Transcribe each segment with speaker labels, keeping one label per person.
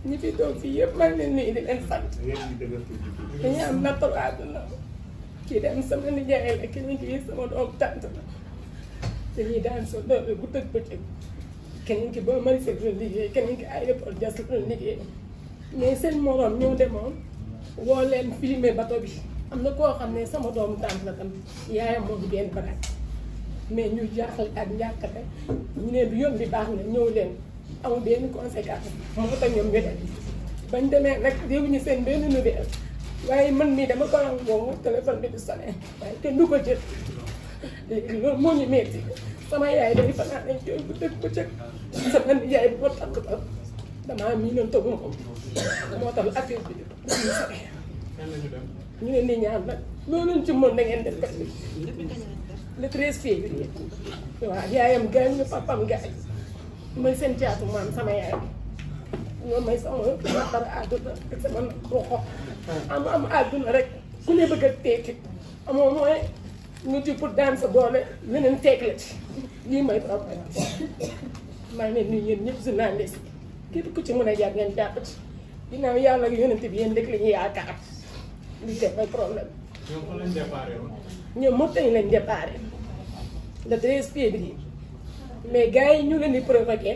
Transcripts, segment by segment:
Speaker 1: ñi fi toog fii yëpp maa ngi leen nuyu di leen sant dañu am nattu àdduna kii dem sama nijaay la keneen kii sama doom tànt la dañuy daan so doole bu tëg bëccëg keneen ki boo mari fekk la liggéey keneen ki aéroport jas la liggéey mais seen moroom ñëw demoon woo leen filmer bateau bi am na koo xam ne sama doomu tànt la tam yaayam moo di benn baraat mais ñu jaaxle ak njàkkate ñu ne yoon bi baax na ñëw leen amul benn conséquence moo tax ñoom ñu dem bañ demee rek dégguñu seen benn nouvelle waaye man mii dama ko am woo téléphone bi di sonné waaye kenn du ko jël léegi loolu moo ñu metti sama yaay day fanaan nañ jooy bu dëkk bu cëg sama yaay bu ko takk ba damaa mii noonu toog moom moo tax affaire bi dañuy sonné ñu leen di ñaan nag loolu ci mën na ngeen def kat le 13 février waaw yaayam gaañ ñu papam gaañ mooy seen caatu maam sama yaay ñoom may sama naqar àdduna ak sama roxo am àdduna rek ku ne bëgg a tekki amoo mooy ñu ci pour daan sa doole leneen teek la ci lii mooy problème maa ngi leen nuyu yéen ñëpp journaliste képp ku ci mën a jàpp ngeen jàpp ci ginnaaw yàlla ak yonent bi yéen rek la ñuy yaakaar lii def mooy problème
Speaker 2: ñoom fan lañ déparé woon.
Speaker 1: ñoom moo tax lañ déparé le 13 février mais gars yi ñu leen di provoqué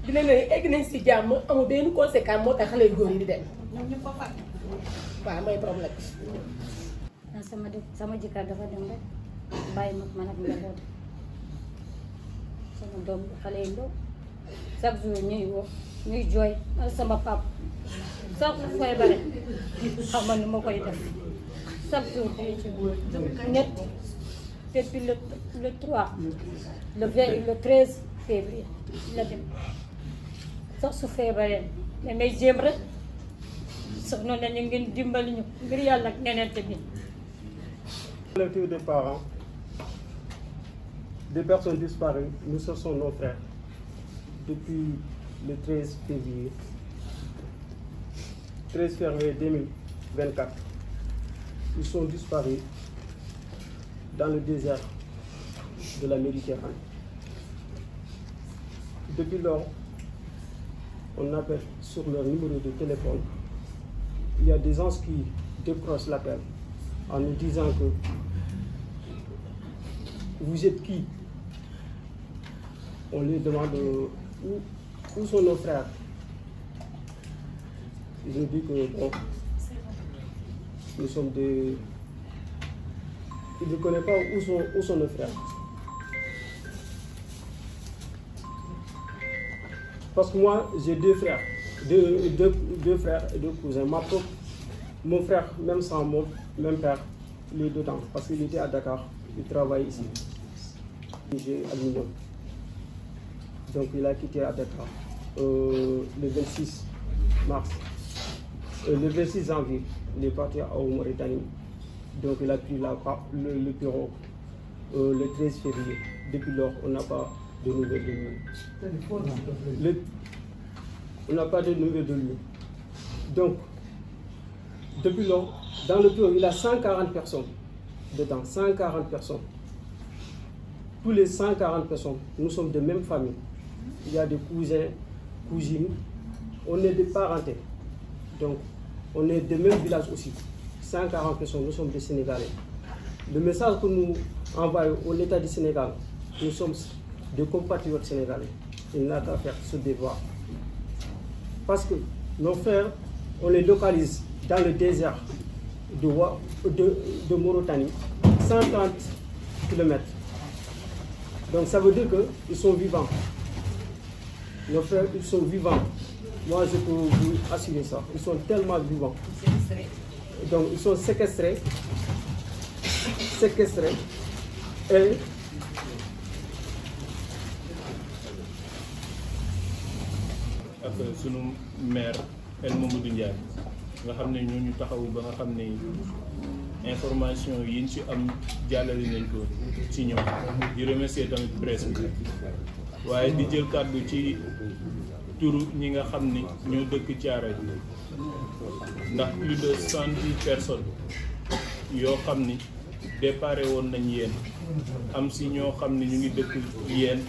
Speaker 1: di leen ne egg nañ si jàmm amul benn conséquence moo tax xale yu góor yi di dem.
Speaker 3: ñoom ñu ko fàtt.
Speaker 1: waaw mooy problème bi.
Speaker 3: sama jëkkër dafa dem rek bàyyi man ak njaboot sama doom xale yi ndaw chaque jour ñuy woo ñuy jooy sama pap chaque jour fay bare xam ma ni ma koy def chaque jour di ci ñett depuis le 3 le 20 le 13 février la dem sax su feebaree mais may jéem rek sax noonu la ñu ngeen dimbali ñu ngir yàlla ak neneen tamit.
Speaker 4: Collectif de parents des personnes disparues, nous cherchons nos frères depuis le 13 février 2024. Ils sont disparus dans le désert de la Méditerranée. Depuis lors, on appelle sur leur numéro de téléphone. Il y a des gens qui décrochent l'appel en nous disant que vous êtes qui? On leur demande où sont nos frères. Ils nous disent que bon, nous sommes des... Ils ne connaissent pas où sont nos frères. Parce que moi, j'ai deux frères, deux frères et deux cousins. Mon frère, même sans mon même père, il est dedans. Parce qu'il était à Dakar, il travaille ici. J'ai aluminium. Donc il a quitté à Dakar le 26 mars. Le 26 janvier, il est parti en Mauritanie. Donc il a pris le bureau le 13 février. Depuis lors, on n'a pas de nouvelles de lui. On n'a pas de nouvelles de lui. Donc, depuis lors, dans le bureau, il y a 140 personnes dedans, 140 personnes. Tous les 140 personnes, nous sommes de même famille. Il y a des cousins, cousines, on est des parentés. Donc, on est de même village aussi. 140 personnes, nous sommes des Sénégalais. Le message que nous envoyons au l'État du Sénégal, nous sommes des compatriotes sénégalais. Il n'a qu'à faire ce devoir. Parce que nos frères, on les localise dans le désert de Mauritanie, 130 km. Donc ça veut dire qu'ils sont vivants. Nos frères, ils sont vivants. Moi, je peux vous assurer ça. Ils sont tellement vivants. Donc ils sont séquestrés. Et
Speaker 2: ak sunu maire El Mamadou Ndiaye nga xam ne ñoo ñu taxawu ba nga xam ne information yi ñu ci am jàllale nañ ko ci ñoom di remercier tamit presse bi waaye di jël kàddu ci turu ñi nga xam ni ñoo dëkk Thiaroye ndax plus de 110 personnes yoo xam ni déparé woon nañ yéen am si ñoo xam ni ñu ngi dëkk yéen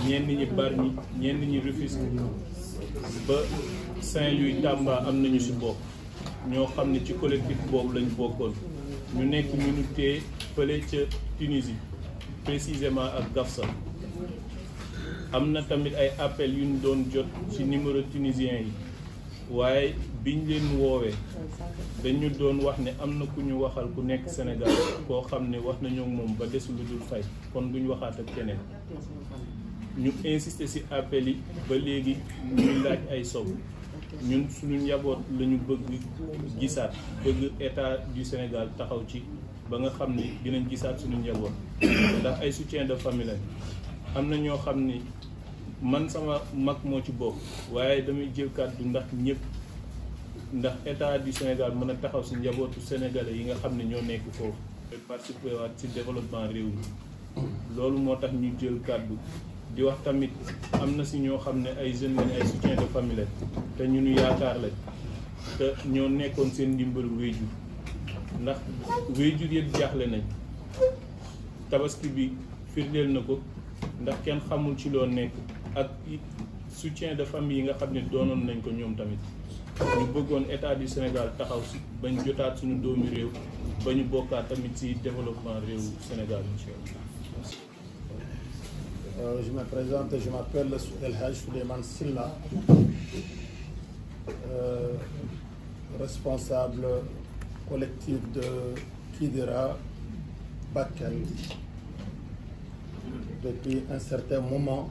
Speaker 2: ñenn ñi Bargny ñenn ñi Rufisque ba Saint-Louis Tamba am nañu ci bokk ñoo xam ne ci collectif boobu lañ bokkoon ñu nekk minute fële ca Tunisie précisément ak Gafsa am na tamit ay appel yu ñu doon jot ci numéro tunisien yi waaye biñ leen woowee dañu doon wax ne am na ku ñu waxal ku nekk Sénégal koo xam ne wax nañoo moom ba des lu dul fay kon duñ waxaat ak keneen ñu insister ci appel yi ba léegi ñuy laaj ay sow ñun suñu njaboot la ñu bëgg gisaat bëgg état du Sénégal taxaw ci ba nga xam ni dinañ gisaat suñu njaboot ndax ay soutien de famille lañ am na ñoo xam ni man sama mag moo ci bokk waaye damay jël kàddu ndax ñëpp ndax état du Sénégal mën a taxaw ci njabootu sénégalais yi nga xam ne ñoo nekk foofu participer waat ci développement réew mi loolu moo tax ñu jël kàddu di wax tamit am na ci ñoo xam ne ay jeunes lañ ay soutien de famille lañ te ñu yaakaar lañ te ñoo nekkoon seen ndimbalu wéyjur ndax wéyjur yëpp jaaxle nañ tabaski bi firndeel na ko ndax kenn xamul ci loo nekk ak soutien de famille yi nga xam ne doonoon nañ ko ñoom tamit ñu bëggoon état du Sénégal taxaw ci bañ jotaat suñu doomi réew ba ñu bokkaat tamit ci développement réew Sénégal incha allah.
Speaker 5: Je me présente, je m'appelle El Hadj Souleymane Silla, responsable collectif de Kidira Bakel. Depuis un certain moment,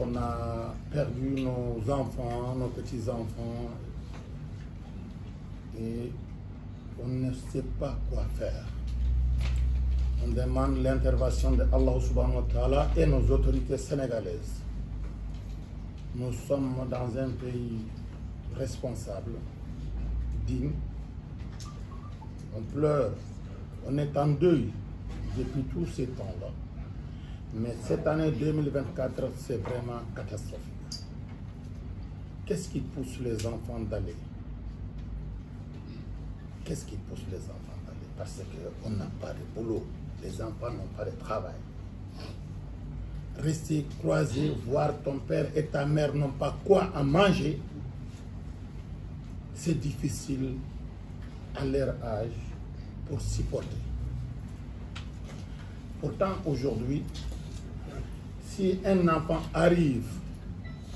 Speaker 5: on a perdu nos enfants, nos petits-enfants, et on ne sait pas quoi faire. On demande l'intervention de Allah subhanahu wa ta'ala et nos autorités sénégalaises. Nous sommes dans un pays responsable, digne. On pleure, on est en deuil depuis tous ces temps-là. Mais cette année 2024, c'est vraiment catastrophique. Qu'est-ce qui pousse les enfants d'aller? Qu'est-ce qui pousse les enfants d'aller? Parce qu'on n'a pas de boulot. Les enfants n'ont pas de travail. Rester croisé, voir ton père et ta mère n'ont pas quoi à manger, c'est difficile à leur âge pour supporter. Pourtant, aujourd'hui, si un enfant arrive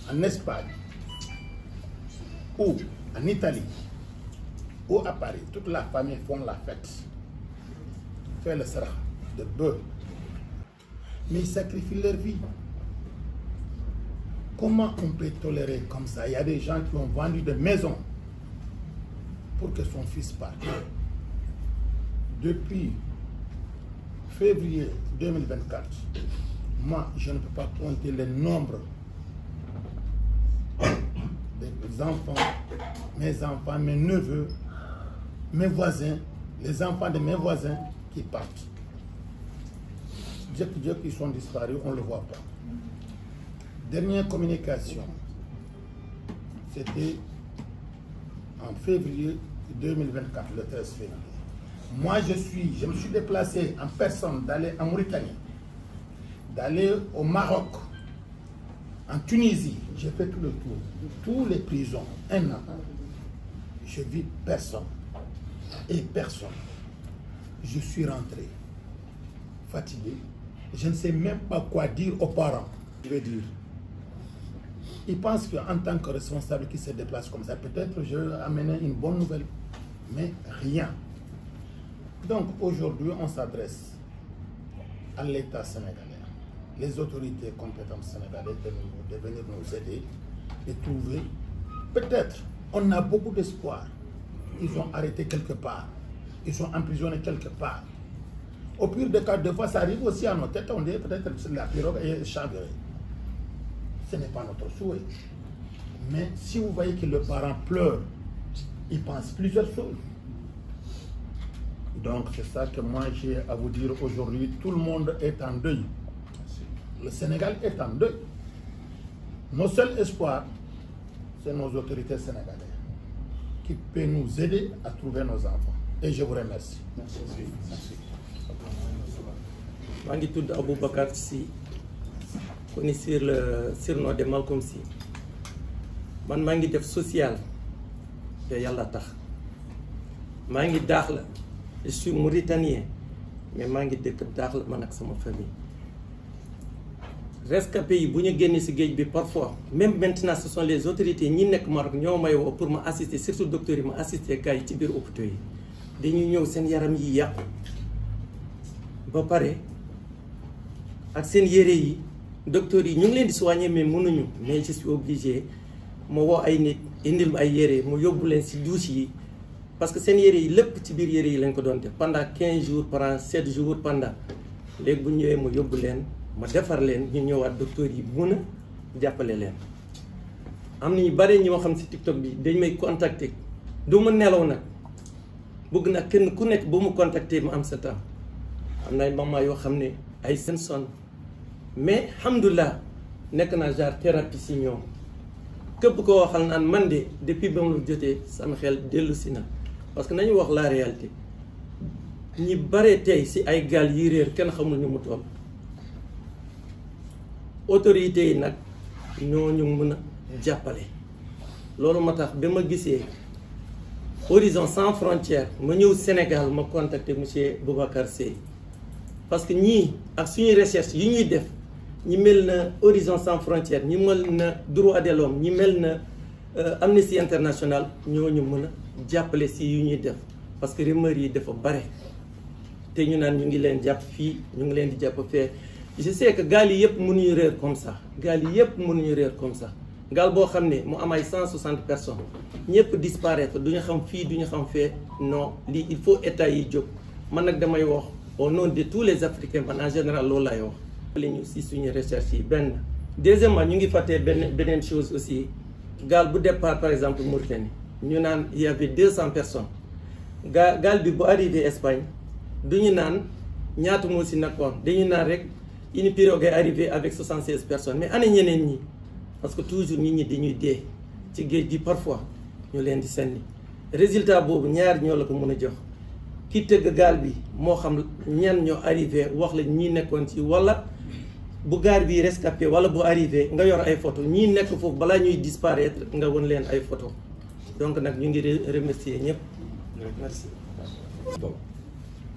Speaker 5: en Espagne ou en Italie ou à Paris, toute la famille font la fête, fait le sera de bœuf, mais ils sacrifient leur vie. Comment on peut tolérer comme ça? Il y a des gens qui ont vendu des maisons pour que son fils parte. Depuis février 2024, moi, je ne peux pas compter le nombre des enfants, mes neveux, mes voisins, les enfants de mes voisins qui partent. Dieu qui sont disparus, on ne le voit pas. Dernière communication, c'était en février 2024, le 13 février. Moi, je me suis déplacé en personne d'aller en Mauritanie, d'aller au Maroc, en Tunisie. J'ai fait tout le tour, tous les prisons, un an. Je vis personne et personne. Je suis rentré, fatigué. Je ne sais même pas quoi dire aux parents. Je vais dire. Ils pensent qu'en tant que responsable qui se déplace comme ça, peut-être je vais amener une bonne nouvelle. Mais rien. Donc aujourd'hui, on s'adresse à l'État sénégalais, les autorités compétentes sénégalaises de venir nous aider et trouver. Peut-être, on a beaucoup d'espoir. Ils ont arrêté quelque part. Ils sont emprisonnés quelque part. Au pire des cas, des fois, ça arrive aussi à nos têtes. On dit peut-être que la pirogue est chavirée. Ce n'est pas notre souhait. Mais si vous voyez que le parent pleure, il pense plusieurs choses. Donc c'est ça que moi j'ai à vous dire aujourd'hui. Tout le monde est en deuil. Le Sénégal est en deuil. Nos seuls espoirs, c'est nos autorités sénégalaises qui peuvent nous aider à trouver nos enfants. Et je vous remercie.
Speaker 2: Merci. Merci.
Speaker 6: Je suis Aboubacar Sy, connu sur le surnom de Malcolm Sy. man maa ngi def social te yàlla tax maa ngi daax la je suis mauritanien mais maa ngi dëkk daax la man ak sama famille rescapés yi bu ñu génnee ci géej bi parfois même maintenant ce sont les autorités ñi nekk Maroc ñoo may woo pour ma assister surtout docteurs yi ma assister gars yi ci biir hôpitaux yi dañuy ñëw seen yaram yi yàqu ba pare ak seen yére yi docteurs yi ñu ngi leen di soigner mais mënuñu mais je suis obligé ma woo ay nit indil ma ay yére mu yóbbu leen ci douche yi parce que seen yére yi lépp ci biir yére yi lañ ko doon def pendant 15 jours par 7 jours pendant léegi bu ñëwee ma yóbbu leen ma defar leen ñu ñëwaat docteur yi mun a jàppale leen. am na ñu bare ñoo xam ci TikTok bi dañ may contacter du ma nelaw nag bëgg na kenn ku nekk bu mu contacter ma am sa temps am na ay maman yoo xam ne ay seen sonn mais alhamdulilah nekk naa genre thérapie ci ñoom képp koo waxal naan man de depuis ba mu jotee sama xel dellu si na parce que nañu wax la réalité ñi bare tey ci ay gaal yi réer kenn xamul ñu mu toll. autorités yi nag ñooñu mën a jàppale loolu ma tax ba ma gisee Horizon Sans Frontières ma ñëw Sénégal ma contacté monsieur Boubacar Seye parce que ñii ak suñuy recherche yi ñuy def ñi mel na Horizon Sans Frontières ñi mel na droit de l'homme ñi mel na Amnesty International ñooñu mën a jàppale si yu ñuy def parce que rumeur yi dafa bare te ñu naan ñu ngi leen jàpp fii ñu ngi leen di jàpp fee. Je sais que gaal yi yëpp mënuñu réer comme ça gaal yi yëpp mënuñu réer comme ça gaal boo xam ne mu am ay 160 personnes ñëpp disparaître duñu xam fii duñu xam fee non lii il faut état yi jóg man nag damay wax au nom de tous les Africains man en général loolu laay wax. li ñu si suñu recherche yi benn. deuxièmement ñu ngi fàttee beneen chose aussi gaal bu départ par exemple Mauritanie ñu naan il y avait 200 personnes gaal bi bu arrivé Espagne duñu naan ñaata moo si nekkoon dañu naan rek. une pirogue est arrivée avec 76 personnes mais ana ñeneen ñi parce que toujours nit ñi dañuy dee ci géej gi parfois ñu leen di sànni résultat boobu ñaar ñoo la ko mën a jox ki tëgg gaal bi moo xam ñan ñoo arrivé wax la ñi nekkoon ci wala bu gaal bi rescapé wala bu arrivé nga yor ay photo ñi nekk foofu balaa ñuy disparaître nga won leen ay photo donc nag ñu ngi remercier ñëpp merci.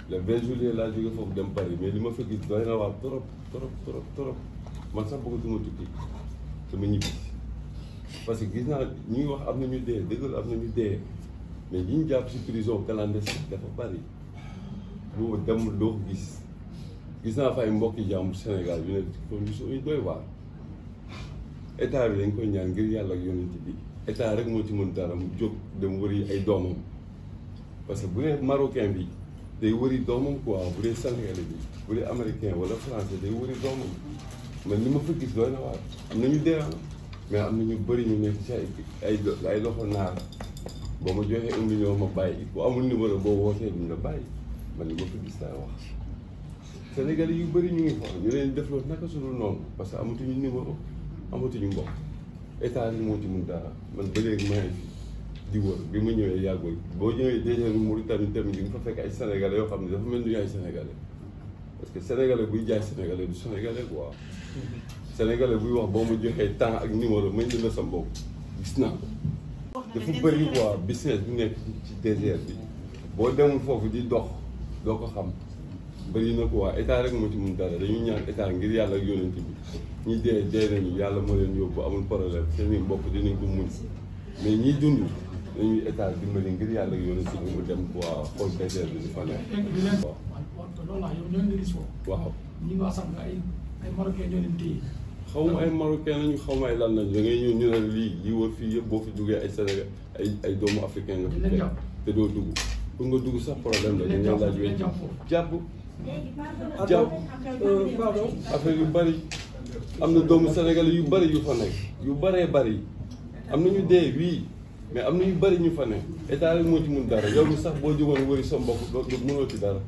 Speaker 7: Le 20 juillet laa jóge foofu dem Paris mais li ma fa gis doy na waar trop man sax bëggatuma tukki sama ñibbi parce que gis naa ñu ngi wax am na ñu dee dëggal am na ñu dee mais ñi ñu jàpp ci prison clandestine dafa bari boo dem doo ko gis naa fa ay mbokki jàmm Sénégal yu ne condition yu doy waar état bi dañ koy ñaan ngir yàlla ak yonent bi état rek moo ci mën dara mu jóg dem wëri ay doomam parce que bu dee marocain bi day wëri doomam quoi bu dee sénégalais bi bu dee américain wala français day wëri doomam man li ma fa gis doy na waar am na ñu dee mais am na ñu bëri ñu nekk ci ay loxo naar boo ma joxee 1 million ma bàyyi bu amul numéro boo wootee duñ la bàyyi man li ma fa gis laay wax. sénégalais yu bëri ñu ngi fa ñu leen def loolu naka su dul noonu parce que amatuñu numéro amatuñu mbokk état yi moo ci mun dara man ba léegi maa ngi fi di wër bi ma ñëwee yàggul boo ñëwee déjà Mauritanie tamit di nga fa fekk ay sénégalais yoo xam ne dafa mel ni ay sénégalais parce que sénégalais buy jaay sénégalais du sénégalais quoi. sénégalais buy wax boo ma joxee temps ak numéro may na sa mbokk gis naa ko dafa bëri quoi business bu nekk ci désert bi boo demul foofu di dox doo ko xam bëri na quoi état rek moo ci mun dara dañuy ñaan état ngir yàlla ak yonent bi ñi dee nañu yàlla moo leen yóbbu amul problème seen i mbokk dinañ ko muñ mais ñiy dund dañuy état dimbali ngir yàlla ak yonent bi mu dem quoi xool désert bi di fa nekk waaw
Speaker 8: ñi nga sax ay marocain ñoo leen téye.
Speaker 7: xaw ma ay marocain lañu xaw ma ay lan lañu da ngay ñëw ñu ne lii wër fii yëpp boo fi duggee ay Sénégal ay doomu africain nga fi fekk te doo dugg pour nga dugg sax problème la dañu laaj wecc jàpp affaire yu bëri am na doomu sénégalais yu bëri yu fa nekk yu bëree bëri am na ñu dee wii mais am na yu bëri ñu fa nekk état rek moo ci mun dara yow mi sax boo jógoon wëri sa mbokk doo mënoo ci dara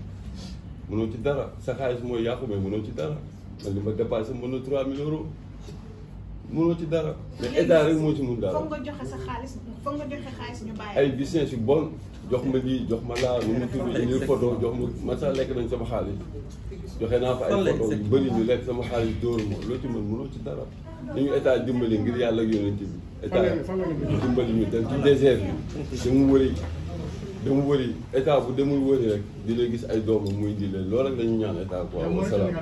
Speaker 7: mënoo ci dara sa xaalis mooy yàqu mais mënoo ci dara man li ma dépassé mën na 3000 euros mënoo ci dara mais état rek moo ci mun dara.
Speaker 9: foog nga joxe sa xaalis foog nga joxe xaalis ñu bàyyi.
Speaker 7: ay business yu bon jox ma lii jox ma laa nu mu tudd ñu photo jox ma sax lekk nañ sama xaalis joxe naa fa ay photo yu bëri ñu lekk sama xaalis dóoru ma loo ci mën mënoo ci dara ñu état dimbali ngir yàlla ak yonent bi état dimbali ñu dem ci désert bi demu wëri état bu demul wëri rek di lay gis ay doomam muy di leen loolu rek dañu ñaan état quoi wasalaam